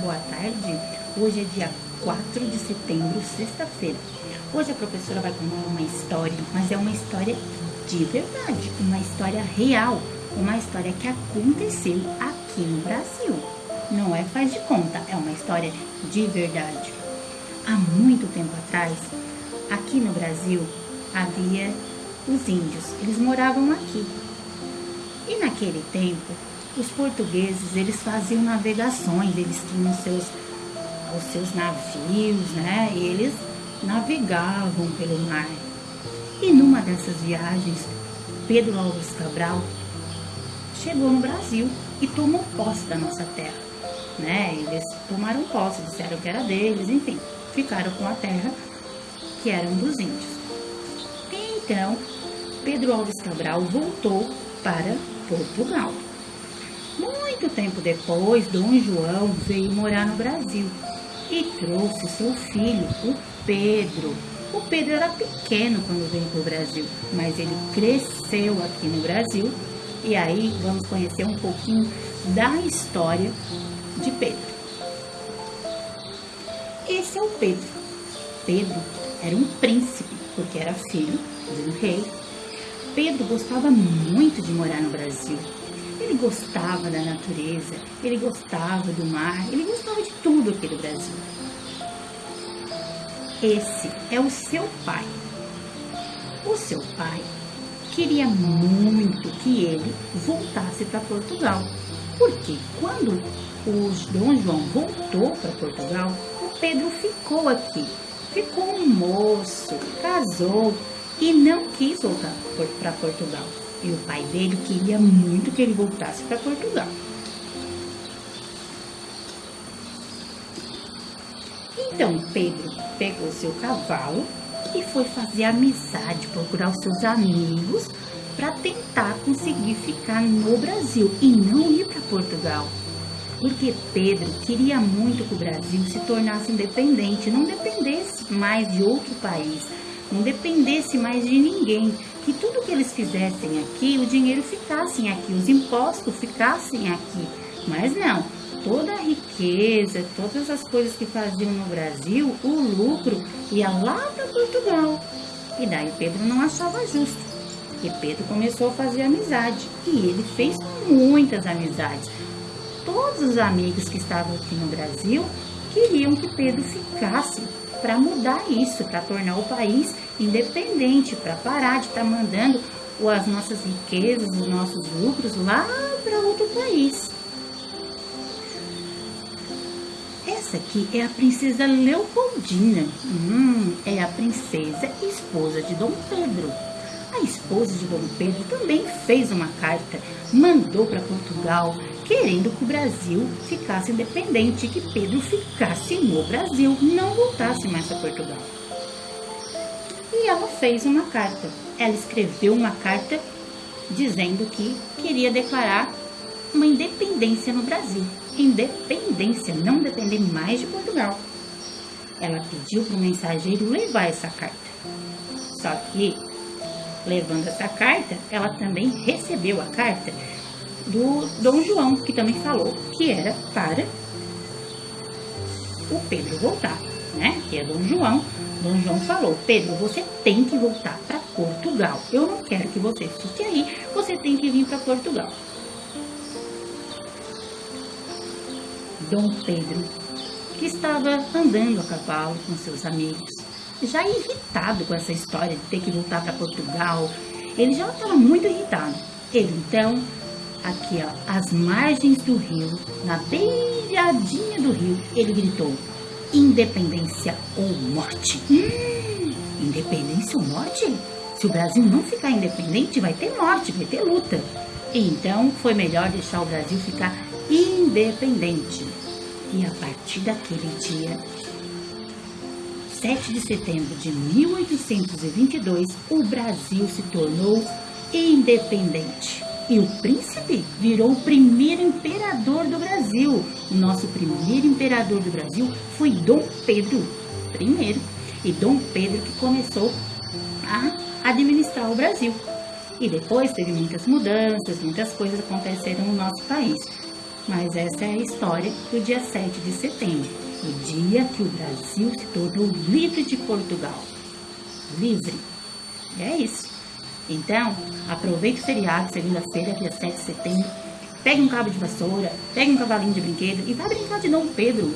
boa tarde. Hoje é dia 4 de setembro, sexta-feira. Hoje a professora vai contar uma história, mas é uma história de verdade, uma história real, uma história que aconteceu aqui no Brasil. Não é faz de conta, é uma história de verdade. Há muito tempo atrás, aqui no Brasil, havia os índios, eles moravam aqui. E naquele tempo, os portugueses, eles faziam navegações, eles tinham os seus navios, né? E eles navegavam pelo mar. E numa dessas viagens, Pedro Álvares Cabral chegou no Brasil e tomou posse da nossa terra, né? Eles tomaram posse, disseram que era deles, enfim, ficaram com a terra que eram dos índios. Então, Pedro Álvares Cabral voltou para Portugal. Muito tempo depois, Dom João veio morar no Brasil e trouxe seu filho, o Pedro. O Pedro era pequeno quando veio para o Brasil, mas ele cresceu aqui no Brasil. E aí vamos conhecer um pouquinho da história de Pedro. Esse é o Pedro. Pedro era um príncipe, porque era filho de um rei. Pedro gostava muito de morar no Brasil. Ele gostava da natureza, ele gostava do mar, ele gostava de tudo aqui do Brasil. Esse é o seu pai. O seu pai queria muito que ele voltasse para Portugal, porque quando o Dom João voltou para Portugal, o Pedro ficou aqui, ficou um moço, casou e não quis voltar para Portugal. E o pai dele queria muito que ele voltasse para Portugal. Então Pedro pegou seu cavalo e foi fazer amizade, procurar os seus amigos para tentar conseguir ficar no Brasil e não ir para Portugal. Porque Pedro queria muito que o Brasil se tornasse independente, não dependesse mais de outro país, não dependesse mais de ninguém, que tudo que eles fizessem aqui, o dinheiro ficasse aqui, os impostos ficassem aqui. Mas não, toda a riqueza, todas as coisas que faziam no Brasil, o lucro ia lá para Portugal. E daí Pedro não achava justo. E Pedro começou a fazer amizade. E ele fez muitas amizades. Todos os amigos que estavam aqui no Brasil queriam que Pedro ficasse para mudar isso, para tornar o país independente, para parar de estar mandando as nossas riquezas, os nossos lucros lá para outro país. Essa aqui é a princesa Leopoldina, é a princesa e esposa de Dom Pedro. A esposa de Dom Pedro também fez uma carta, mandou para Portugal, querendo que o Brasil ficasse independente, que Pedro ficasse no Brasil, não voltasse mais para Portugal. E ela fez uma carta, ela escreveu uma carta dizendo que queria declarar uma independência no Brasil. Independência, não depender mais de Portugal. Ela pediu para o mensageiro levar essa carta. Só que, levando essa carta, ela também recebeu a carta do Dom João, que também falou que era para o Pedro voltar, né? Que é Dom João. Dom João falou: Pedro, você tem que voltar para Portugal. Eu não quero que você fique aí, você tem que vir para Portugal. Dom Pedro, que estava andando a cavalo com seus amigos, já irritado com essa história de ter que voltar para Portugal, ele já estava muito irritado. Ele então, aqui ó, às margens do rio, na beiradinha do rio, ele gritou: independência ou morte. Independência ou morte? Se o Brasil não ficar independente, vai ter morte, vai ter luta. Então foi melhor deixar o Brasil ficar independente. E a partir daquele dia, 7 de setembro de 1822, o Brasil se tornou independente. E o príncipe virou o primeiro imperador do Brasil. O nosso primeiro imperador do Brasil foi Dom Pedro I. E Dom Pedro que começou a administrar o Brasil. E depois teve muitas mudanças, muitas coisas aconteceram no nosso país. Mas essa é a história do dia 7 de setembro, o dia que o Brasil se tornou livre de Portugal. Livre. É isso. Então, aproveite o feriado, segunda-feira, dia 7 de setembro. Pegue um cabo de vassoura, pegue um cavalinho de brinquedo e vá brincar de Dom Pedro.